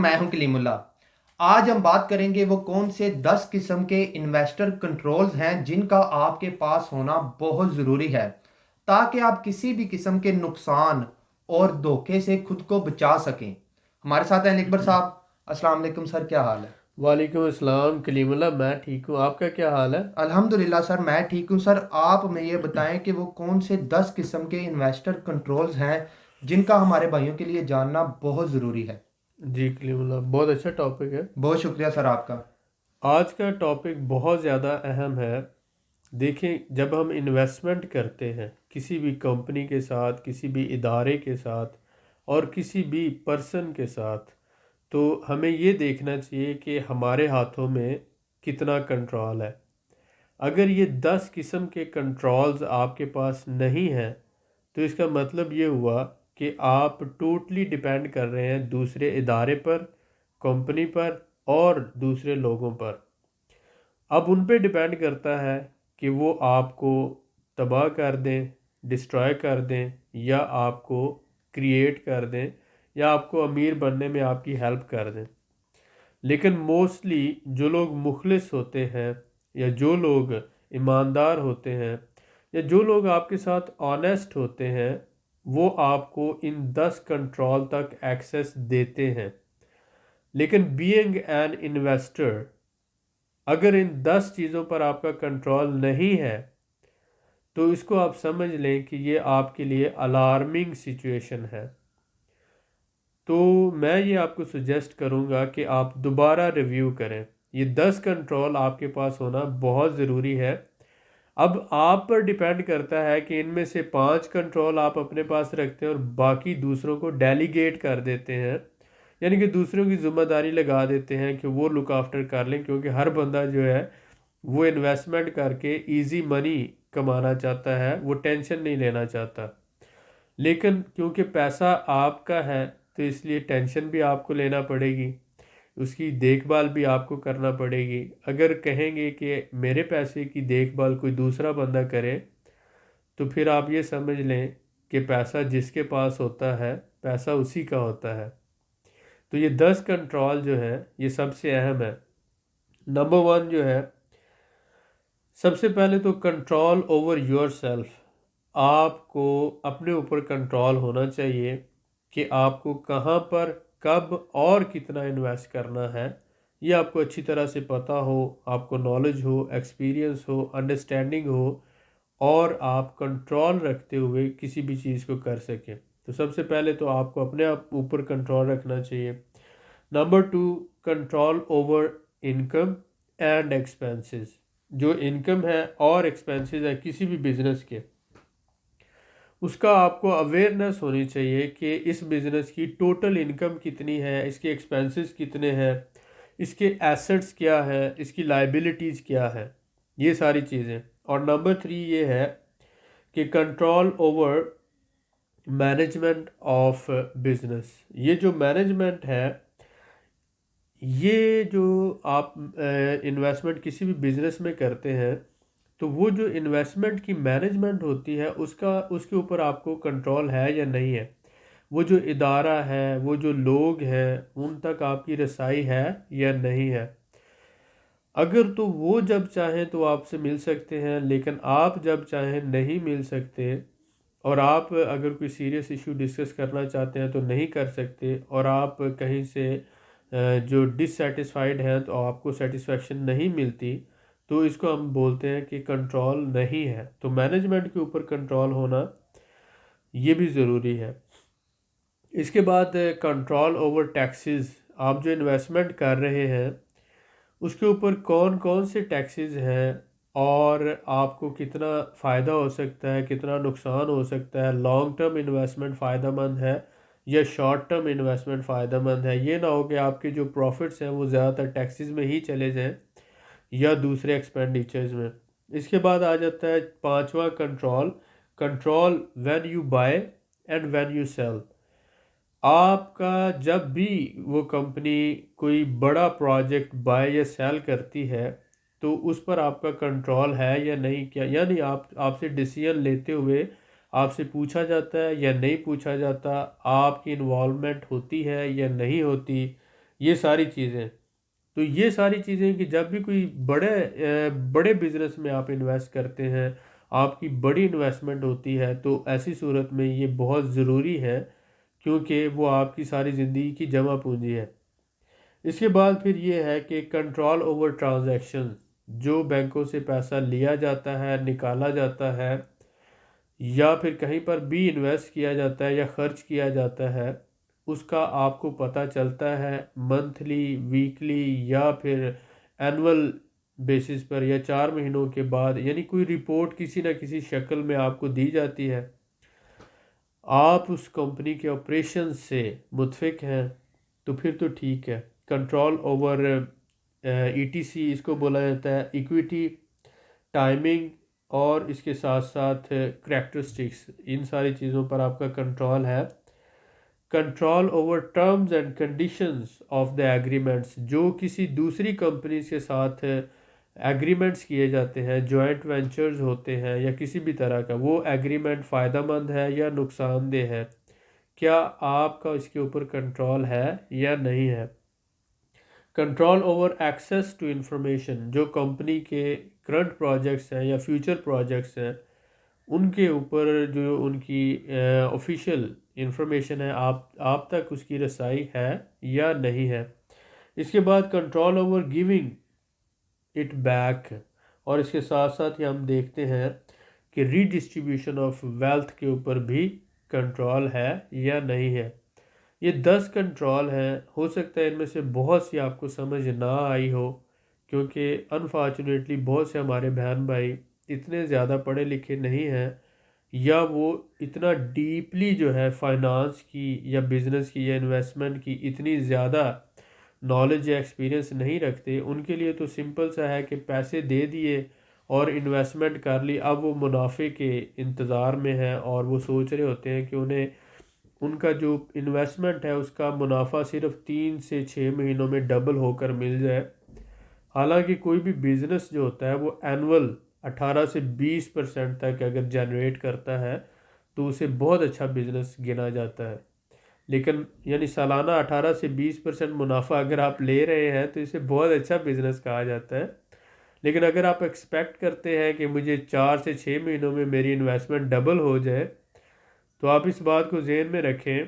میں ہوں کلیم اللہ۔ آج ہم بات کریں گے وہ کون سے 10 قسم کے انویسٹر کنٹرولز ہیں جن کا آپ کے پاس ہونا بہت ضروری ہے تاکہ آپ کسی بھی قسم کے نقصان اور دھوکے سے خود کو بچا سکیں۔ ہمارے ساتھ ہیں اکبر صاحب۔ السلام علیکم سر، کیا حال ہے؟ وعلیکم السلام کلیم اللہ، میں ٹھیک ہوں، آپ کا کیا حال ہے؟ الحمدللہ سر، میں ٹھیک ہوں۔ سر آپ ہمیں یہ بتائیں کہ وہ کون سے 10 قسم کے انویسٹر کنٹرولز ہیں جن کا ہمارے بھائیوں کے لیے جاننا بہت ضروری ہے۔ جی کلیم اللہ، بہت اچھا ٹاپک ہے۔ بہت شکریہ سر آپ کا۔ آج کا ٹاپک بہت زیادہ اہم ہے۔ دیکھیں، جب ہم انویسٹمنٹ کرتے ہیں کسی بھی کمپنی کے ساتھ، کسی بھی ادارے کے ساتھ اور کسی بھی پرسن کے ساتھ، تو ہمیں یہ دیکھنا چاہیے کہ ہمارے ہاتھوں میں کتنا کنٹرول ہے۔ اگر یہ 10 قسم کے کنٹرولز آپ کے پاس نہیں ہیں تو اس کا مطلب یہ ہوا کہ آپ ٹوٹلی ڈیپینڈ کر رہے ہیں دوسرے ادارے پر، کمپنی پر اور دوسرے لوگوں پر۔ اب ان پہ ڈیپینڈ کرتا ہے کہ وہ آپ کو تباہ کر دیں، ڈسٹرائے کر دیں، یا آپ کو کریٹ کر دیں، یا آپ کو امیر بننے میں آپ کی ہیلپ کر دیں۔ لیکن موسٹلی جو لوگ مخلص ہوتے ہیں، یا جو لوگ ایماندار ہوتے ہیں، یا جو لوگ آپ کے ساتھ آنیسٹ ہوتے ہیں، وہ آپ کو ان 10 کنٹرول تک ایکسیس دیتے ہیں۔ لیکن بینگ این انویسٹر، اگر ان 10 چیزوں پر آپ کا کنٹرول نہیں ہے تو اس کو آپ سمجھ لیں کہ یہ آپ کے لیے الارمنگ سچویشن ہے۔ تو میں یہ آپ کو سجیسٹ کروں گا کہ آپ دوبارہ ریویو کریں۔ یہ 10 کنٹرول آپ کے پاس ہونا بہت ضروری ہے۔ اب آپ پر ڈیپینڈ کرتا ہے کہ ان میں سے 5 کنٹرول آپ اپنے پاس رکھتے ہیں اور باقی دوسروں کو ڈیلیگیٹ کر دیتے ہیں، یعنی کہ دوسروں کی ذمہ داری لگا دیتے ہیں کہ وہ لک آفٹر کر لیں، کیونکہ ہر بندہ جو ہے وہ انویسٹمنٹ کر کے ایزی منی کمانا چاہتا ہے، وہ ٹینشن نہیں لینا چاہتا۔ لیکن کیونکہ پیسہ آپ کا ہے تو اس لیے ٹینشن بھی آپ کو لینا پڑے گی، اس کی دیکھ بھال بھی آپ کو کرنا پڑے گی۔ اگر کہیں گے کہ میرے پیسے کی دیکھ بھال کوئی دوسرا بندہ کرے تو پھر آپ یہ سمجھ لیں کہ پیسہ جس کے پاس ہوتا ہے پیسہ اسی کا ہوتا ہے۔ تو یہ 10 کنٹرول جو ہے یہ سب سے اہم ہے۔ نمبر 1 جو ہے، سب سے پہلے تو کنٹرول اوور یور سیلف۔ آپ کو اپنے اوپر کنٹرول ہونا چاہیے کہ آپ کو کہاں پر، کب اور کتنا انویسٹ کرنا ہے، یہ آپ کو اچھی طرح سے پتہ ہو، آپ کو نالج ہو، ایکسپیرینس ہو، انڈرسٹینڈنگ ہو، اور آپ کنٹرول رکھتے ہوئے کسی بھی چیز کو کر سکیں۔ تو سب سے پہلے تو آپ کو اپنے آپ اوپر کنٹرول رکھنا چاہیے۔ Number 2، control over income and expenses. جو انکم ہے اور ایکسپینسز ہے کسی بھی بزنس کے، اس کا آپ کو اویئرنیس ہونی چاہیے کہ اس بزنس کی ٹوٹل انکم کتنی ہے، اس کے ایکسپینسز کتنے ہیں، اس کے ایسٹس کیا ہے، اس کی لائبلٹیز کیا ہے، یہ ساری چیزیں۔ اور نمبر 3 یہ ہے کہ control over management of business. یہ جو مینجمنٹ ہے، یہ جو آپ انویسٹمنٹ کسی بھی بزنس میں کرتے ہیں تو وہ جو انویسٹمنٹ کی مینجمنٹ ہوتی ہے اس کے اوپر آپ کو کنٹرول ہے یا نہیں ہے، وہ جو ادارہ ہے، وہ جو لوگ ہیں، ان تک آپ کی رسائی ہے یا نہیں ہے۔ اگر تو وہ جب چاہیں تو آپ سے مل سکتے ہیں، لیکن آپ جب چاہیں نہیں مل سکتے، اور آپ اگر کوئی سیریس ایشو ڈسکس کرنا چاہتے ہیں تو نہیں کر سکتے، اور آپ کہیں سے جو ڈس سیٹسفائیڈ ہیں تو آپ کو سیٹسفیکشن نہیں ملتی، تو اس کو ہم بولتے ہیں کہ کنٹرول نہیں ہے۔ تو مینجمنٹ کے اوپر کنٹرول ہونا یہ بھی ضروری ہے۔ اس کے بعد کنٹرول اوور ٹیکسز۔ آپ جو انویسٹمنٹ کر رہے ہیں اس کے اوپر کون کون سے ٹیکسز ہیں، اور آپ کو کتنا فائدہ ہو سکتا ہے، کتنا نقصان ہو سکتا ہے، لانگ ٹرم انویسٹمنٹ فائدہ مند ہے یا شارٹ ٹرم انویسٹمنٹ فائدہ مند ہے۔ یہ نہ ہو کہ آپ کے جو پروفٹس ہیں وہ زیادہ تر ٹیکسز میں ہی چلے جائیں یا دوسرے ایکسپینڈیچرز میں۔ اس کے بعد آ جاتا ہے 5واں control, control when you buy and when you sell. آپ کا جب بھی وہ کمپنی کوئی بڑا پروجیکٹ بائی یا سیل کرتی ہے تو اس پر آپ کا کنٹرول ہے یا نہیں، کیا یعنی آپ سے ڈیسیژن لیتے ہوئے آپ سے پوچھا جاتا ہے یا نہیں پوچھا جاتا، آپ کی انوالومنٹ ہوتی ہے یا نہیں ہوتی، یہ ساری چیزیں. تو یہ ساری چیزیں کہ جب بھی کوئی بڑے بزنس میں آپ انویسٹ کرتے ہیں، آپ کی بڑی انویسٹمنٹ ہوتی ہے، تو ایسی صورت میں یہ بہت ضروری ہے، کیونکہ وہ آپ کی ساری زندگی کی جمع پونجی ہے. اس کے بعد پھر یہ ہے کہ کنٹرول اوور ٹرانزیکشن، جو بینکوں سے پیسہ لیا جاتا ہے، نکالا جاتا ہے، یا پھر کہیں پر بھی انویسٹ کیا جاتا ہے یا خرچ کیا جاتا ہے، اس کا آپ کو پتہ چلتا ہے منتھلی، ویکلی یا پھر اینول بیسس پر، یا 4 مہینوں کے بعد. یعنی کوئی رپورٹ کسی نہ کسی شکل میں آپ کو دی جاتی ہے. آپ اس کمپنی کے آپریشن سے متفق ہیں تو پھر تو ٹھیک ہے. Control over E T C اس کو بولا جاتا ہے، ایکویٹی، ٹائمنگ، اور اس کے ساتھ ساتھ کریکٹرسٹکس، ان ساری چیزوں پر آپ کا کنٹرول ہے. Control over terms and conditions of the agreements, جو کسی دوسری کمپنیز کے ساتھ ایگریمنٹس کیے جاتے ہیں، جوائنٹ وینچرز ہوتے ہیں یا کسی بھی طرح کا، وہ ایگریمنٹ فائدہ مند ہے یا نقصان دہ ہے، کیا آپ کا اس کے اوپر کنٹرول ہے یا نہیں ہے. Control over access to information, جو کمپنی کے کرنٹ پروجیکٹس ہیں یا فیوچر پروجیکٹس ہیں، ان کے اوپر جو ان کی آفیشیل انفارمیشن ہے، آپ تک اس کی رسائی ہے یا نہیں ہے. اس کے بعد control over giving it back, اور اس کے ساتھ ساتھ ہی ہم دیکھتے ہیں کہ ری ڈسٹریبیوشن آف ویلتھ کے اوپر بھی کنٹرول ہے یا نہیں ہے. یہ 10 کنٹرول ہیں. ہو سکتا ہے ان میں سے بہت سی آپ کو سمجھ نہ آئی ہو، کیونکہ انفارچونیٹلی بہت سے ہمارے بہن بھائی اتنے زیادہ پڑھے لکھے نہیں ہیں، یا وہ اتنا ڈیپلی جو ہے فائنانس کی یا بزنس کی یا انویسٹمنٹ کی اتنی زیادہ نالج یا ایکسپیرینس نہیں رکھتے. ان کے لیے تو سمپل سا ہے کہ پیسے دے دیے اور انویسٹمنٹ کر لی، اب وہ منافع کے انتظار میں ہے، اور وہ سوچ رہے ہوتے ہیں کہ انہیں ان کا جو انویسٹمنٹ ہے اس کا منافع صرف 3 سے 6 مہینوں میں ڈبل ہو کر مل جائے. حالانکہ کوئی بھی بزنس جو ہوتا ہے وہ اینول 18 سے 20% تک اگر جنریٹ کرتا ہے تو اسے بہت اچھا بزنس گنا جاتا ہے. لیکن یعنی سالانہ 18 سے 20% منافع اگر آپ لے رہے ہیں تو اسے بہت اچھا بزنس کہا جاتا ہے. لیکن اگر آپ ایکسپیکٹ کرتے ہیں کہ مجھے 4 سے 6 مہینوں میں میری انویسٹمنٹ ڈبل ہو جائے، تو آپ اس بات کو ذہن میں رکھیں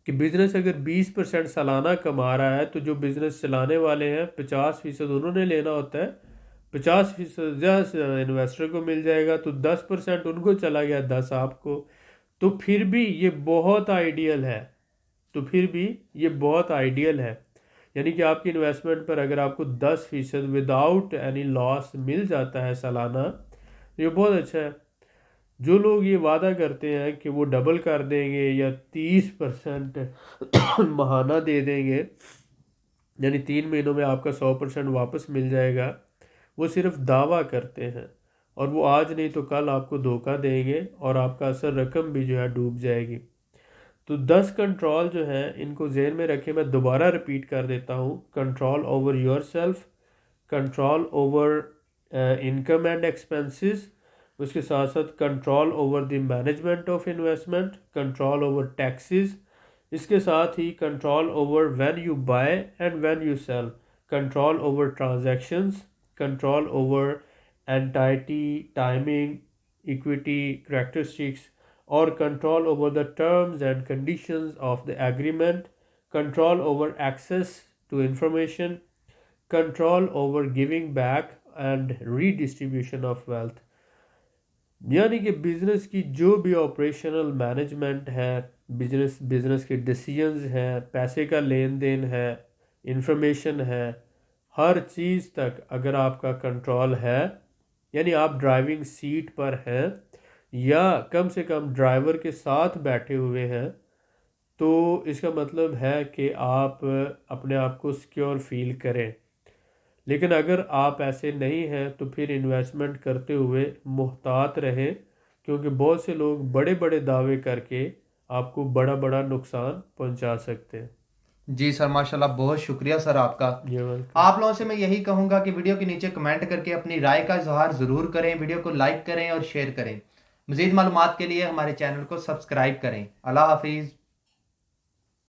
کہ بزنس اگر 20% سالانہ کما رہا ہے تو جو بزنس چلانے والے ہیں 50% انہوں نے لینا ہوتا ہے، 50% انویسٹر کو مل جائے گا، تو 10% ان کو چلا گیا، 10 آپ کو. تو پھر بھی یہ بہت آئیڈیل ہے، یعنی کہ آپ کی انویسٹمنٹ پر اگر آپ کو 10% وداؤٹ اینی لاس مل جاتا ہے سالانہ، یہ بہت اچھا ہے. جو لوگ یہ وعدہ کرتے ہیں کہ وہ ڈبل کر دیں گے یا 30% ماہانہ دے دیں گے، یعنی 3 مہینوں میں آپ کا 100% واپس مل جائے گا، وہ صرف دعویٰ کرتے ہیں، اور وہ آج نہیں تو کل آپ کو دھوکہ دیں گے اور آپ کا اصل رقم بھی جو ہے ڈوب جائے گی. تو 10 کنٹرول جو ہیں ان کو ذہن میں رکھیں. میں دوبارہ ریپیٹ کر دیتا ہوں: control over yourself, control over income and expenses, اس کے ساتھ ساتھ control over the management of investment, control over taxes, اس کے ساتھ ہی control over when you buy and when you sell, control over transactions, control over entity, timing, equity, characteristics, اور control over the terms and conditions of the agreement, control over access to information, control over giving back and re distribution of wealth. یعنی کہ business کی جو بھی operational management ہے، business کے decisions ہیں، پیسے کا لین دین ہے، انفارمیشن ہے، ہر چیز تک اگر آپ کا کنٹرول ہے، یعنی آپ ڈرائیونگ سیٹ پر ہیں یا کم سے کم ڈرائیور کے ساتھ بیٹھے ہوئے ہیں، تو اس کا مطلب ہے کہ آپ اپنے آپ کو سیکیور فیل کریں. لیکن اگر آپ ایسے نہیں ہیں تو پھر انویسٹمنٹ کرتے ہوئے محتاط رہیں، کیونکہ بہت سے لوگ بڑے بڑے دعوے کر کے آپ کو بڑا بڑا نقصان پہنچا سکتے ہیں. جی سر، ماشاءاللہ بہت شکریہ سر آپ کا. یہ ویلکم. آپ لوگوں سے میں یہی کہوں گا کہ ویڈیو کے نیچے کمنٹ کر کے اپنی رائے کا اظہار ضرور کریں، ویڈیو کو لائک کریں اور شیئر کریں. مزید معلومات کے لیے ہمارے چینل کو سبسکرائب کریں. اللہ حافظ.